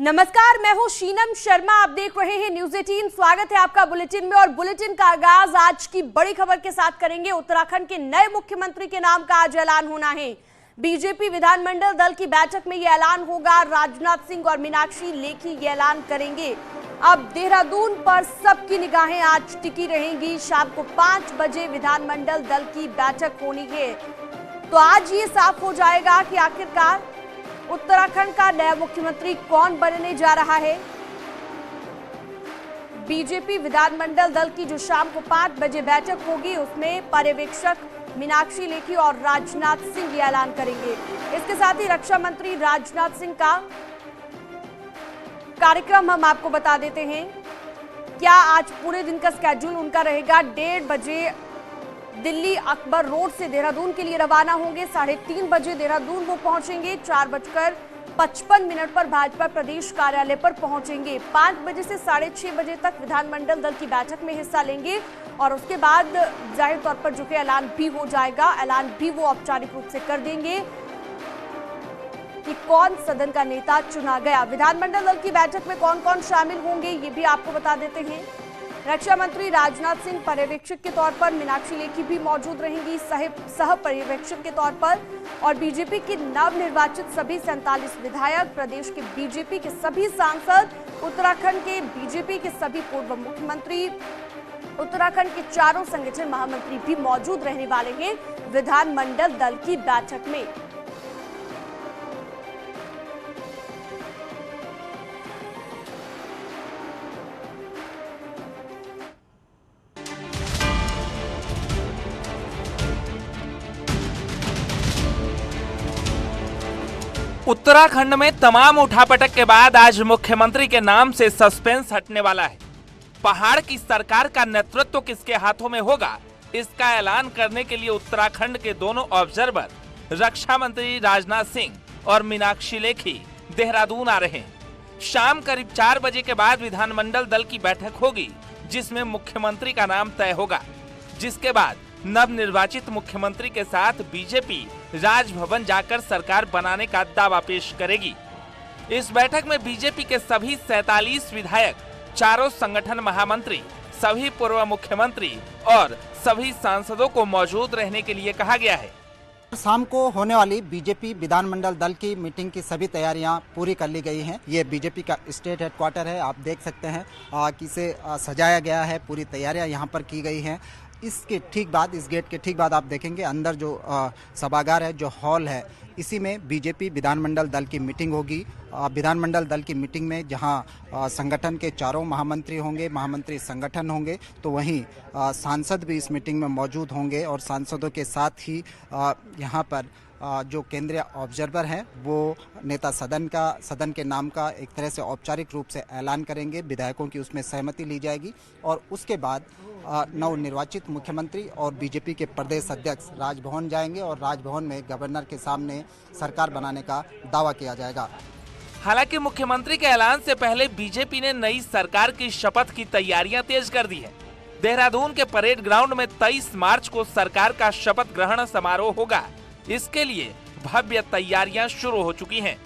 नमस्कार, मैं हूं शीनम शर्मा। आप देख रहे हैं न्यूज 18। स्वागत है आपका बुलेटिन में। और बुलेटिन का आगाज आज की बड़ी खबर के साथ करेंगे। उत्तराखंड के नए मुख्यमंत्री के नाम का आज ऐलान होना है। बीजेपी विधानमंडल दल की बैठक में यह ऐलान होगा। राजनाथ सिंह और मीनाक्षी लेखी ये ऐलान करेंगे। अब देहरादून पर सबकी निगाहें आज टिकी रहेंगी। शाम को 5 बजे विधानमंडल दल की बैठक होनी है, तो आज ये साफ हो जाएगा कि आखिरकार उत्तराखंड का नया मुख्यमंत्री कौन बनने जा रहा है। बीजेपी विधानमंडल दल की जो शाम को 5 बजे बैठक होगी, उसमें पर्यवेक्षक मीनाक्षी लेखी और राजनाथ सिंह ये ऐलान करेंगे। इसके साथ ही रक्षा मंत्री राजनाथ सिंह का कार्यक्रम हम आपको बता देते हैं। क्या आज पूरे दिन का स्केड्यूल उनका रहेगा। 1:30 बजे दिल्ली अकबर रोड से देहरादून के लिए रवाना होंगे। 3:30 बजे देहरादून वो पहुंचेंगे। 4:55 पर भाजपा प्रदेश कार्यालय पर पहुंचेंगे। 5 बजे से 6:30 बजे तक विधानमंडल दल की बैठक में हिस्सा लेंगे और उसके बाद जाहिर तौर पर जो कि ऐलान भी हो जाएगा, ऐलान भी वो औपचारिक रूप से कर देंगे कि कौन सदन का नेता चुना गया। विधानमंडल दल की बैठक में कौन कौन शामिल होंगे ये भी आपको बता देते हैं। रक्षा मंत्री राजनाथ सिंह पर्यवेक्षक के तौर पर, मीनाक्षी लेखी भी मौजूद रहेंगी सह पर्यवेक्षक के तौर पर। और बीजेपी के नवनिर्वाचित सभी 47 विधायक, प्रदेश के बीजेपी के सभी सांसद, उत्तराखंड के बीजेपी के सभी पूर्व मुख्यमंत्री, उत्तराखंड के चारों संगठन महामंत्री भी मौजूद रहने वाले हैं विधानमंडल दल की बैठक में। उत्तराखंड में तमाम उठापटक के बाद आज मुख्यमंत्री के नाम से सस्पेंस हटने वाला है। पहाड़ की सरकार का नेतृत्व किसके हाथों में होगा, इसका ऐलान करने के लिए उत्तराखंड के दोनों ऑब्जर्वर रक्षा मंत्री राजनाथ सिंह और मीनाक्षी लेखी देहरादून आ रहे हैं। शाम करीब 4 बजे के बाद विधानमंडल दल की बैठक होगी, जिसमें मुख्यमंत्री का नाम तय होगा। जिसके बाद नवनिर्वाचित मुख्यमंत्री के साथ बीजेपी राजभवन जाकर सरकार बनाने का दावा पेश करेगी। इस बैठक में बीजेपी के सभी 47 विधायक, चारों संगठन महामंत्री, सभी पूर्व मुख्यमंत्री और सभी सांसदों को मौजूद रहने के लिए कहा गया है। शाम को होने वाली बीजेपी विधानमंडल दल की मीटिंग की सभी तैयारियां पूरी कर ली गई हैं। ये बीजेपी का स्टेट हेडक्वार्टर है, आप देख सकते हैं कि इसे सजाया गया है। पूरी तैयारियां यहां पर की गई हैं। इसके ठीक बाद, इस गेट के ठीक बाद आप देखेंगे अंदर जो सभागार है, जो हॉल है, इसी में बीजेपी विधानमंडल दल की मीटिंग होगी। विधानमंडल दल की मीटिंग में जहां संगठन के चारों महामंत्री होंगे, महामंत्री संगठन होंगे, तो वहीं सांसद भी इस मीटिंग में मौजूद होंगे। और सांसदों के साथ ही यहां पर जो केंद्रीय ऑब्जर्वर हैं वो नेता सदन के नाम का एक तरह से औपचारिक रूप से ऐलान करेंगे। विधायकों की उसमें सहमति ली जाएगी और उसके बाद नवनिर्वाचित मुख्यमंत्री और बीजेपी के प्रदेश अध्यक्ष राजभवन जाएंगे और राजभवन में गवर्नर के सामने सरकार बनाने का दावा किया जाएगा। हालांकि मुख्यमंत्री के ऐलान से पहले बीजेपी ने नई सरकार की शपथ की तैयारियां तेज कर दी है। देहरादून के परेड ग्राउंड में 23 मार्च को सरकार का शपथ ग्रहण समारोह होगा। इसके लिए भव्य तैयारियां शुरू हो चुकी हैं।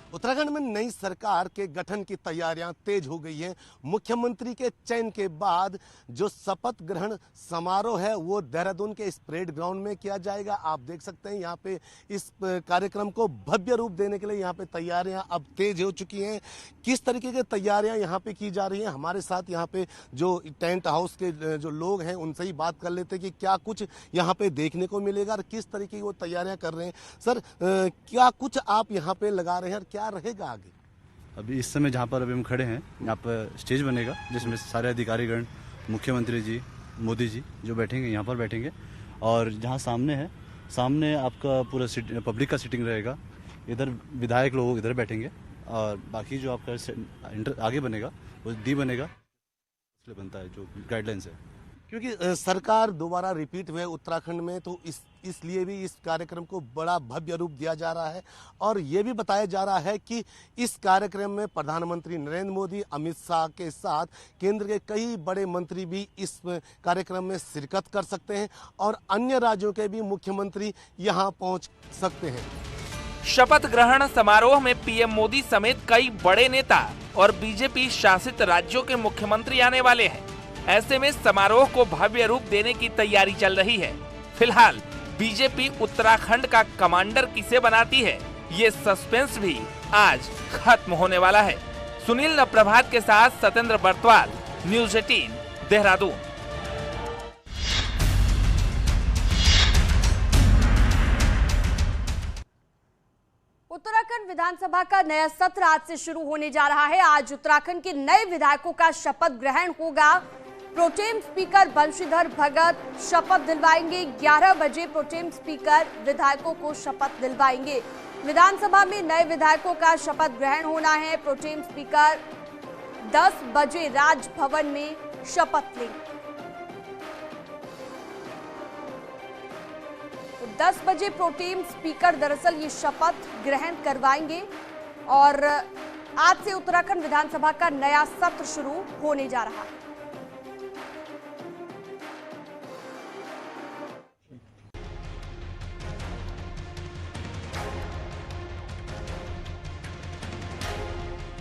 उत्तराखंड में नई सरकार के गठन की तैयारियां तेज हो गई हैं। मुख्यमंत्री के चयन के बाद जो शपथ ग्रहण समारोह है वो देहरादून के इस परेड ग्राउंड में किया जाएगा। आप देख सकते हैं यहाँ पे इस कार्यक्रम को भव्य रूप देने के लिए यहाँ पे तैयारियां अब तेज हो चुकी हैं। किस तरीके की तैयारियां यहाँ पे की जा रही हैं, हमारे साथ यहाँ पे जो टेंट हाउस के जो लोग हैं उनसे ही बात कर लेते हैं कि क्या कुछ यहाँ पे देखने को मिलेगा और किस तरीके की वो तैयारियां कर रहे हैं। सर, क्या कुछ आप यहाँ पे लगा रहे हैं और क्या रहेगा आगे? अभी इस समय जहाँ पर अभी हम खड़े हैं, यहाँ पर स्टेज बनेगा जिसमें सारे अधिकारीगण, मुख्यमंत्री जी, मोदी जी जो बैठेंगे यहाँ पर बैठेंगे। और जहाँ सामने है, सामने आपका पूरा पब्लिक का सीटिंग रहेगा। इधर विधायक लोग इधर बैठेंगे और बाकी जो आपका आगे बनेगा वो डी बनेगा, इसलिए बनता है जो गाइडलाइंस है। क्योंकि सरकार दोबारा रिपीट हुए उत्तराखंड में, तो इसलिए भी इस कार्यक्रम को बड़ा भव्य रूप दिया जा रहा है। और ये भी बताया जा रहा है कि इस कार्यक्रम में प्रधानमंत्री नरेंद्र मोदी, अमित शाह के साथ केंद्र के कई बड़े मंत्री भी इस कार्यक्रम में शिरकत कर सकते हैं और अन्य राज्यों के भी मुख्यमंत्री यहां पहुंच सकते हैं। शपथ ग्रहण समारोह में पीएम मोदी समेत कई बड़े नेता और बीजेपी शासित राज्यों के मुख्यमंत्री आने वाले हैं। ऐसे में समारोह को भव्य रूप देने की तैयारी चल रही है। फिलहाल बीजेपी उत्तराखंड का कमांडर किसे बनाती है, ये सस्पेंस भी आज खत्म होने वाला है। सुनील नप्रभात के साथ सत्येंद्र बर्तवाल, न्यूज़ 18 देहरादून। उत्तराखंड विधानसभा का नया सत्र आज से शुरू होने जा रहा है। आज उत्तराखंड के नए विधायकों का शपथ ग्रहण होगा। प्रोटेम स्पीकर बंशीधर भगत शपथ दिलवाएंगे। 11 बजे प्रोटेम स्पीकर विधायकों को शपथ दिलवाएंगे। विधानसभा में नए विधायकों का शपथ ग्रहण होना है। प्रोटेम स्पीकर 10 बजे राजभवन में शपथ लेंगे। तो 10 बजे प्रोटेम स्पीकर दरअसल ये शपथ ग्रहण करवाएंगे और आज से उत्तराखंड विधानसभा का नया सत्र शुरू होने जा रहा है।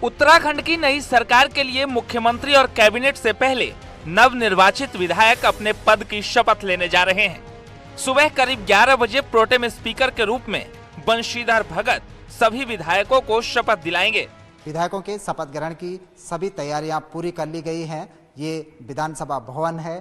उत्तराखंड की नई सरकार के लिए मुख्यमंत्री और कैबिनेट से पहले नवनिर्वाचित विधायक अपने पद की शपथ लेने जा रहे हैं। सुबह करीब 11 बजे प्रोटेम स्पीकर के रूप में बंशीधर भगत सभी विधायकों को शपथ दिलाएंगे। विधायकों के शपथ ग्रहण की सभी तैयारियां पूरी कर ली गई हैं। ये विधानसभा भवन है।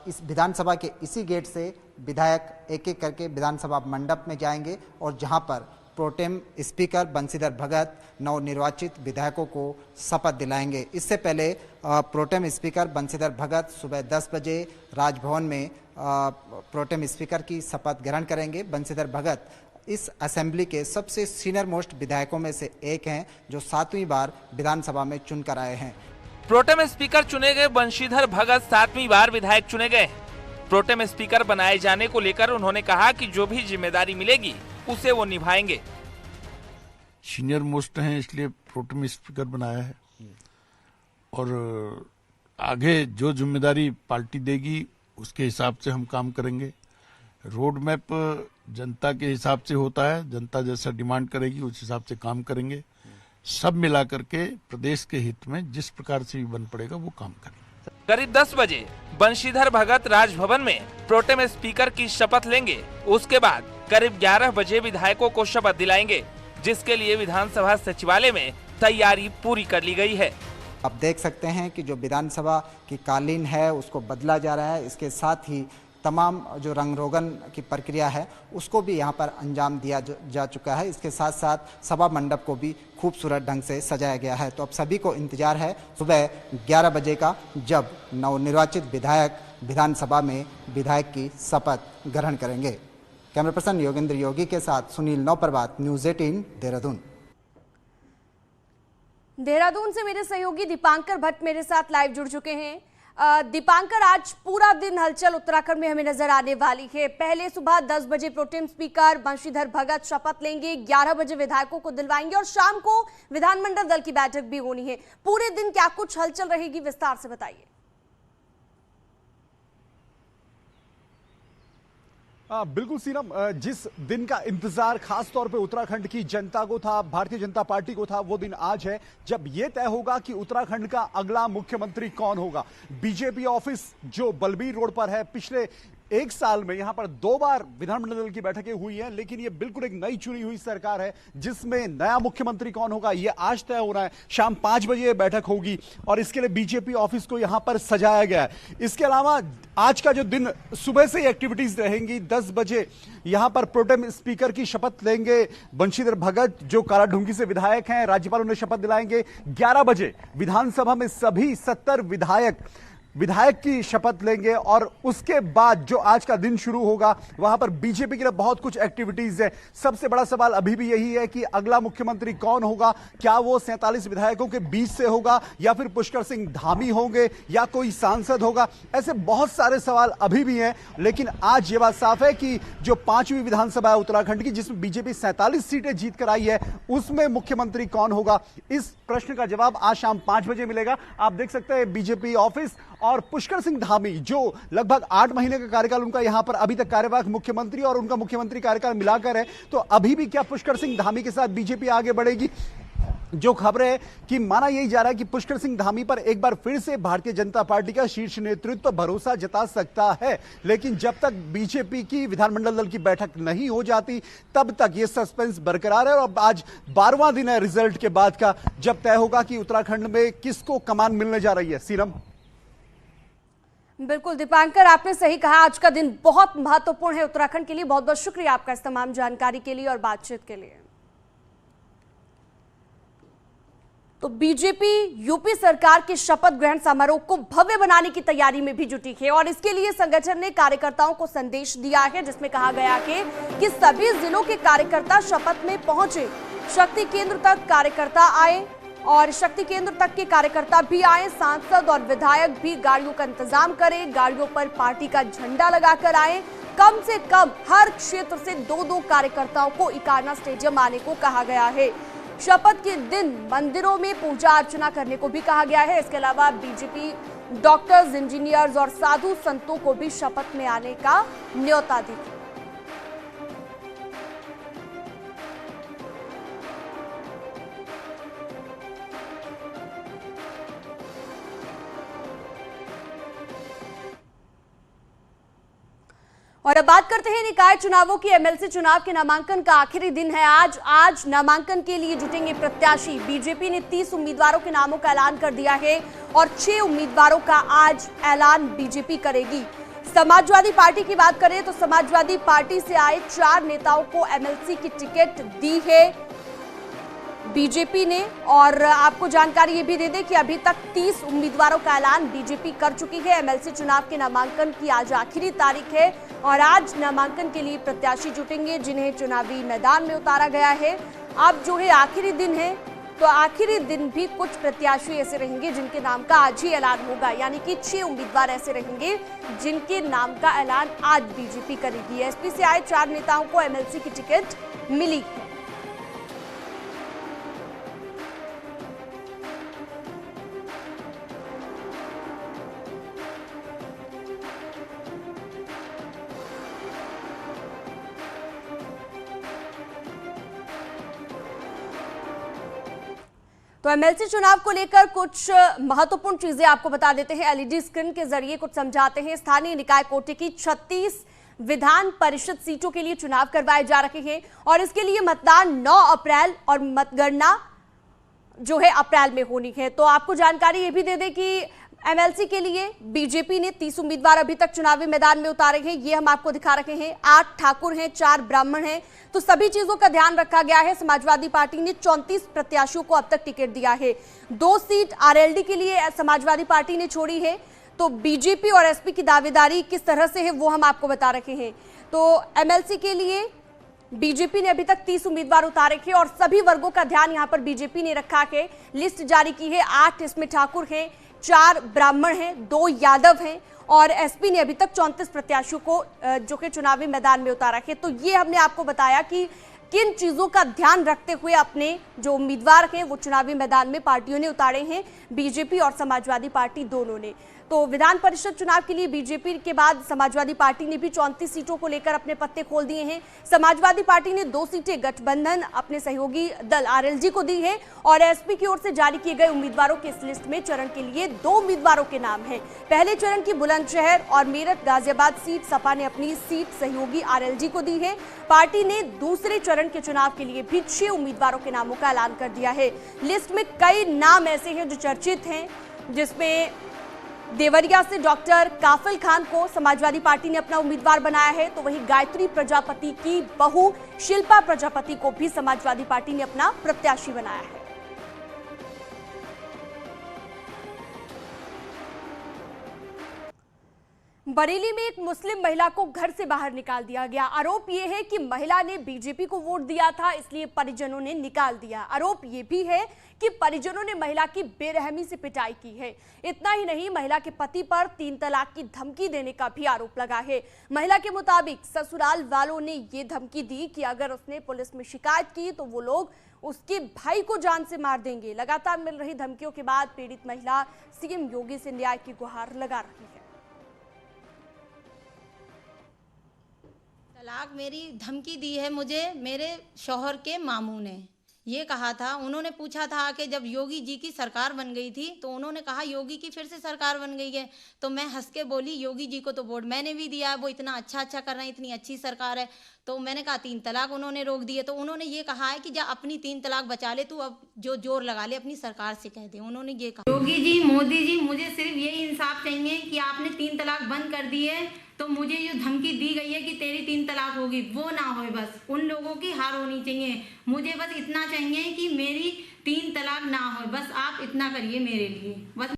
इस विधानसभा के इसी गेट से विधायक एक एक करके विधानसभा मंडप में जाएंगे और जहां पर प्रोटेम स्पीकर बंशीधर भगत नवनिर्वाचित विधायकों को शपथ दिलाएंगे। इससे पहले प्रोटेम स्पीकर बंशीधर भगत सुबह 10 बजे राजभवन में प्रोटेम स्पीकर की शपथ ग्रहण करेंगे। बंशीधर भगत इस असेंबली के सबसे सीनियर मोस्ट विधायकों में से एक हैं, जो 7वीं बार विधानसभा में चुनकर आए हैं। प्रोटेम स्पीकर चुने गए बंशीधर भगत 7वीं बार विधायक चुने गए। प्रोटेम स्पीकर बनाए जाने को लेकर उन्होंने कहा कि जो भी जिम्मेदारी मिलेगी उसे वो निभाएंगे। सीनियर मोस्ट हैं इसलिए प्रोटेम स्पीकर बनाया है और आगे जो जिम्मेदारी पार्टी देगी उसके हिसाब से हम काम करेंगे। रोड मैप जनता के हिसाब से होता है, जनता जैसा डिमांड करेगी उस हिसाब से काम करेंगे। सब मिला करके प्रदेश के हित में जिस प्रकार से भी बन पड़ेगा वो काम करेंगे। करीब 10 बजे बंशीधर भगत राजभवन में प्रोटेम स्पीकर की शपथ लेंगे। उसके बाद करीब 11 बजे विधायकों को शपथ दिलाएंगे, जिसके लिए विधानसभा सचिवालय में तैयारी पूरी कर ली गई है। आप देख सकते हैं कि जो विधानसभा की कालीन है उसको बदला जा रहा है। इसके साथ ही तमाम जो रंग रोगन की प्रक्रिया है उसको भी यहाँ पर अंजाम दिया जा चुका है। इसके साथ साथ सभा मंडप को भी खूबसूरत ढंग से सजाया गया है। तो अब सभी को इंतजार है सुबह 11 बजे का, जब नवनिर्वाचित विधायक विधानसभा में विधायक की शपथ ग्रहण करेंगे। कैमरा पर्सन योगेंद्र योगी के साथ सुनील नौप्रभात, न्यूज़ 18 देहरादून। देहरादून से मेरे सहयोगी दीपांकर भट्ट मेरे साथ लाइव जुड़ चुके हैं। दीपांकर, आज पूरा दिन हलचल उत्तराखंड में हमें नजर आने वाली है। पहले सुबह 10 बजे प्रोटेम स्पीकर बंशीधर भगत शपथ लेंगे, 11 बजे विधायकों को दिलवाएंगे और शाम को विधानमंडल दल की बैठक भी होनी है। पूरे दिन क्या कुछ हलचल रहेगी, विस्तार से बताइए। बिल्कुल सीरम, जिस दिन का इंतजार खास तौर पे उत्तराखंड की जनता को था, भारतीय जनता पार्टी को था, वो दिन आज है जब यह तय होगा कि उत्तराखंड का अगला मुख्यमंत्री कौन होगा। बीजेपी ऑफिस जो बलबीर रोड पर है, पिछले 1 साल में यहां पर 2 बार विधानमंडल की बैठकें हुई हैं, लेकिन ये बिल्कुल एक नई चुनी हुई सरकार है जिसमें नया मुख्यमंत्री कौन होगा ये आज तय हो रहा है। शाम 5 बजे ये बैठक होगी और इसके लिए बीजेपी ऑफिस को यहां पर सजाया गया है। इसके अलावा आज का जो दिन सुबह से एक्टिविटीज रहेंगी। 10 बजे यहां पर प्रोटेम स्पीकर की शपथ लेंगे बंशीधर भगत, जो कालाढूंगी से विधायक हैं, राज्यपाल उन्हें शपथ दिलाएंगे। 11 बजे विधानसभा में सभी 70 विधायक की शपथ लेंगे और उसके बाद जो आज का दिन शुरू होगा वहां पर बीजेपी के लिए बहुत कुछ एक्टिविटीज है। सबसे बड़ा सवाल अभी भी यही है कि अगला मुख्यमंत्री कौन होगा। क्या वो 47 विधायकों के बीच से होगा या फिर पुष्कर सिंह धामी होंगे या कोई सांसद होगा। ऐसे बहुत सारे सवाल अभी भी हैं, लेकिन आज ये बात साफ है कि जो 5वीं विधानसभा है उत्तराखंड की, जिसमें बीजेपी 47 सीटें जीत कर आई है, उसमें मुख्यमंत्री कौन होगा, इस प्रश्न का जवाब आज शाम 5 बजे मिलेगा। आप देख सकते हैं बीजेपी ऑफिस और पुष्कर सिंह धामी जो लगभग 8 महीने का कार्यकाल उनका यहां पर अभी तक कार्यवाहक मुख्यमंत्री और उनका मुख्यमंत्री कार्यकाल मिलाकर है, तो अभी भी क्या पुष्कर सिंह धामी के साथ बीजेपी आगे बढ़ेगी? जो खबर है कि माना यही जा रहा है कि पुष्कर सिंह धामी पर एक बार फिर से भारतीय जनता पार्टी का शीर्ष नेतृत्व भरोसा जता सकता है, लेकिन जब तक बीजेपी की विधानमंडल दल की बैठक नहीं हो जाती तब तक यह सस्पेंस बरकरार है। और आज 12वां दिन है रिजल्ट के बाद का, जब तय होगा कि उत्तराखंड में किसको कमान मिलने जा रही है। सीरम। बिल्कुल दीपांकर, आपने सही कहा, आज का दिन बहुत महत्वपूर्ण है उत्तराखंड के लिए। बहुत बहुत शुक्रिया आपका इस तमाम जानकारी के लिए और बातचीत के लिए। तो बीजेपी यूपी सरकार के शपथ ग्रहण समारोह को भव्य बनाने की तैयारी में भी जुटी है और इसके लिए संगठन ने कार्यकर्ताओं को संदेश दिया है, जिसमें कहा गया है कि सभी जिलों के कार्यकर्ता शपथ में पहुंचे, शक्ति केंद्र तक कार्यकर्ता आए और शक्ति केंद्र तक के कार्यकर्ता भी आए, सांसद और विधायक भी गाड़ियों का इंतजाम करें, गाड़ियों पर पार्टी का झंडा लगाकर आए। कम से कम हर क्षेत्र से 2-2 कार्यकर्ताओं को इकाना स्टेडियम आने को कहा गया है। शपथ के दिन मंदिरों में पूजा अर्चना करने को भी कहा गया है। इसके अलावा बीजेपी डॉक्टर्स, इंजीनियर्स और साधु संतों को भी शपथ में आने का न्योता दी। और अब बात करते हैं निकाय चुनावों की। एमएलसी चुनाव के नामांकन का आखिरी दिन है आज नामांकन के लिए जुटेंगे प्रत्याशी। बीजेपी ने 30 उम्मीदवारों के नामों का ऐलान कर दिया है और 6 उम्मीदवारों का आज ऐलान बीजेपी करेगी। समाजवादी पार्टी की बात करें तो समाजवादी पार्टी से आए 4 नेताओं को एमएलसी की टिकट दी है बीजेपी ने। और आपको जानकारी ये भी दे दें कि अभी तक 30 उम्मीदवारों का ऐलान बीजेपी कर चुकी है। एमएलसी चुनाव के नामांकन की आज आखिरी तारीख है और आज नामांकन के लिए प्रत्याशी जुटेंगे जिन्हें चुनावी मैदान में उतारा गया है। अब जो है आखिरी दिन है, तो आखिरी दिन भी कुछ प्रत्याशी ऐसे रहेंगे जिनके नाम का आज ही ऐलान होगा, यानी कि 6 उम्मीदवार ऐसे रहेंगे जिनके नाम का ऐलान आज बीजेपी करेगी। एसपी से आए 4 नेताओं को एमएलसी की टिकट मिली। तो एमएलसी चुनाव को लेकर कुछ महत्वपूर्ण चीजें आपको बता देते हैं, एलईडी स्क्रीन के जरिए कुछ समझाते हैं। स्थानीय निकाय कोटे की 36 विधान परिषद सीटों के लिए चुनाव करवाए जा रहे हैं और इसके लिए मतदान 9 अप्रैल और मतगणना जो है अप्रैल में होनी है। तो आपको जानकारी ये भी दे दें कि एमएलसी के लिए बीजेपी ने 30 उम्मीदवार अभी तक चुनावी मैदान में उतारे हैं, ये हम आपको दिखा रहे हैं। 8 ठाकुर हैं, 4 ब्राह्मण हैं, तो सभी चीजों का ध्यान रखा गया है। समाजवादी पार्टी ने 34 प्रत्याशियों को अब तक टिकट दिया है। 2 सीट आरएलडी के लिए समाजवादी पार्टी ने छोड़ी है। तो बीजेपी और एसपी की दावेदारी किस तरह से है वो हम आपको बता रहे हैं। तो एमएलसी के लिए बीजेपी ने अभी तक 30 उम्मीदवार उतारे हैं और सभी वर्गों का ध्यान यहां पर बीजेपी ने रखा है। लिस्ट जारी की है, 8 इसमें ठाकुर हैं, 4 ब्राह्मण हैं, 2 यादव हैं और एसपी ने अभी तक 34 प्रत्याशियों को जो कि चुनावी मैदान में उतारा है। तो ये हमने आपको बताया कि किन चीजों का ध्यान रखते हुए अपने जो उम्मीदवार हैं वो चुनावी मैदान में पार्टियों ने उतारे हैं, बीजेपी और समाजवादी पार्टी दोनों ने। तो विधान परिषद चुनाव के लिए बीजेपी के बाद समाजवादी पार्टी ने भी 34 सीटों को लेकर अपने पत्ते खोल दिए हैं। समाजवादी पार्टी ने 2 सीटें गठबंधन अपने सहयोगी दल आरएलजी को दी है और एसपी की ओर से जारी किए गए उम्मीदवारों की इस लिस्ट में चरण के लिए 2 उम्मीदवारों के नाम हैं। पहले चरण की बुलंदशहर और मेरठ गाजियाबाद सीट सपा ने अपनी सीट सहयोगी आरएलजी को दी है। पार्टी ने दूसरे चरण के चुनाव के लिए भी 6 उम्मीदवारों के नामों का ऐलान कर दिया है। लिस्ट में कई नाम ऐसे हैं जो चर्चित हैं, जिसमें देवरिया से डॉक्टर काफिल खान को समाजवादी पार्टी ने अपना उम्मीदवार बनाया है, तो वहीं गायत्री प्रजापति की बहू शिल्पा प्रजापति को भी समाजवादी पार्टी ने अपना प्रत्याशी बनाया है। बरेली में एक मुस्लिम महिला को घर से बाहर निकाल दिया गया। आरोप यह है कि महिला ने बीजेपी को वोट दिया था, इसलिए परिजनों ने निकाल दिया। आरोप यह भी है कि परिजनों ने महिला की बेरहमी से पिटाई की है। इतना ही नहीं, महिला के पति पर 3 तलाक की धमकी देने का भी आरोप लगा है। महिला के मुताबिक ससुराल वालों ने ये धमकी दी कि अगर उसने पुलिस में शिकायत की तो वो लोग उसके भाई को जान से मार देंगे। लगातार मिल रही धमकियों के बाद पीड़ित महिला सीएम योगी से न्याय की गुहार लगा रही है। तलाक मेरी धमकी दी है मुझे मेरे शौहर के मामू ने। ये कहा था, उन्होंने पूछा था कि जब योगी जी की सरकार बन गई थी तो उन्होंने कहा योगी की फिर से सरकार बन गई है, तो मैं हंस के बोली योगी जी को तो वोट मैंने भी दिया है, वो इतना अच्छा कर रहे हैं, इतनी अच्छी सरकार है। तो मैंने कहा 3 तलाक उन्होंने रोक दिए। तो उन्होंने ये कहा है कि जा अपनी 3 तलाक बचा ले, तू अब जो जोर लगा ले अपनी सरकार से कह दे। उन्होंने ये कहा। योगी जी, मोदी जी, मुझे सिर्फ यही इंसाफ चाहिए कि आपने 3 तलाक बंद कर दिए, तो मुझे जो धमकी दी गई है कि तेरी 3 तलाक होगी, वो ना हो। बस उन लोगों की हार होनी चाहिए। मुझे बस इतना चाहिए कि मेरी 3 तलाक ना हो, बस आप इतना करिए मेरे लिए बस।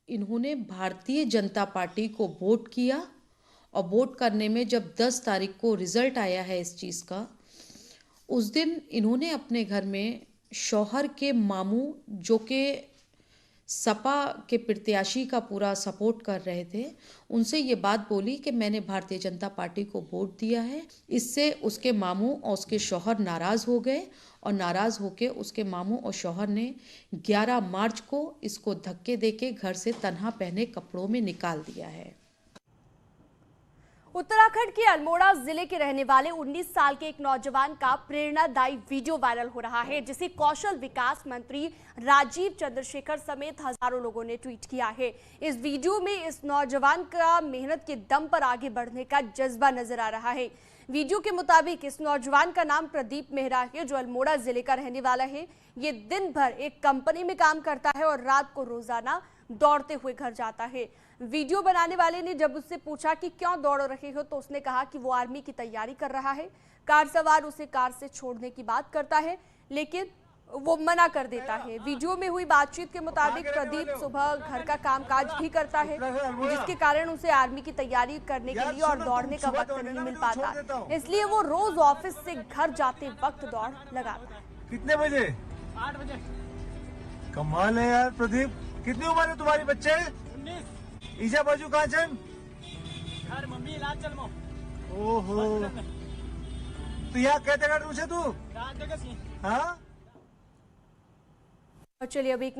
इन्होंने भारतीय जनता पार्टी को वोट किया और वोट करने में जब 10 तारीख को रिजल्ट आया है इस चीज़ का, उस दिन इन्होंने अपने घर में शौहर के मामू, जो कि सपा के प्रत्याशी का पूरा सपोर्ट कर रहे थे, उनसे ये बात बोली कि मैंने भारतीय जनता पार्टी को वोट दिया है। इससे उसके मामू और उसके शौहर नाराज़ हो गए और नाराज़ होकर उसके मामू और शौहर ने 11 मार्च को इसको धक्के देके घर से तन्हा पहने कपड़ों में निकाल दिया है। उत्तराखंड के अल्मोड़ा जिले के रहने वाले 19 साल के एक नौजवान का प्रेरणादायी वीडियो वायरल हो रहा है, जिसे कौशल विकास मंत्री राजीव चंद्रशेखर समेत हजारों लोगों ने ट्वीट किया है। इस वीडियो में इस नौजवान का मेहनत के दम पर आगे बढ़ने का जज्बा नजर आ रहा है। वीडियो के मुताबिक इस नौजवान का नाम प्रदीप मेहरा है, जो अल्मोड़ा जिले का रहने वाला है। ये दिन भर एक कंपनी में काम करता है और रात को रोजाना दौड़ते हुए घर जाता है। वीडियो बनाने वाले ने जब उससे पूछा कि क्यों दौड़ रहे हो, तो उसने कहा कि वो आर्मी की तैयारी कर रहा है। कार सवार उसे कार से छोड़ने की बात करता है, लेकिन वो मना कर देता है। वीडियो में हुई बातचीत के मुताबिक प्रदीप सुबह घर का कामकाज भी करता है, जिसके कारण उसे आर्मी की तैयारी करने के लिए और दौड़ने का वक्त नहीं मिल पाता, इसलिए वो रोज ऑफिस से घर जाते वक्त दौड़ लगाता है। कितने बजे? 8 बजे। कमाल है यार प्रदीप। कितनी उम्र है तुम्हारी बच्चे? 19। ईजा बाजू कहाँ चल? घर मम्मी इलाज चल मो। ओहो, तो यहाँ कहते तुझे तू? रात जगह सी। हाँ, और चलिए अब एक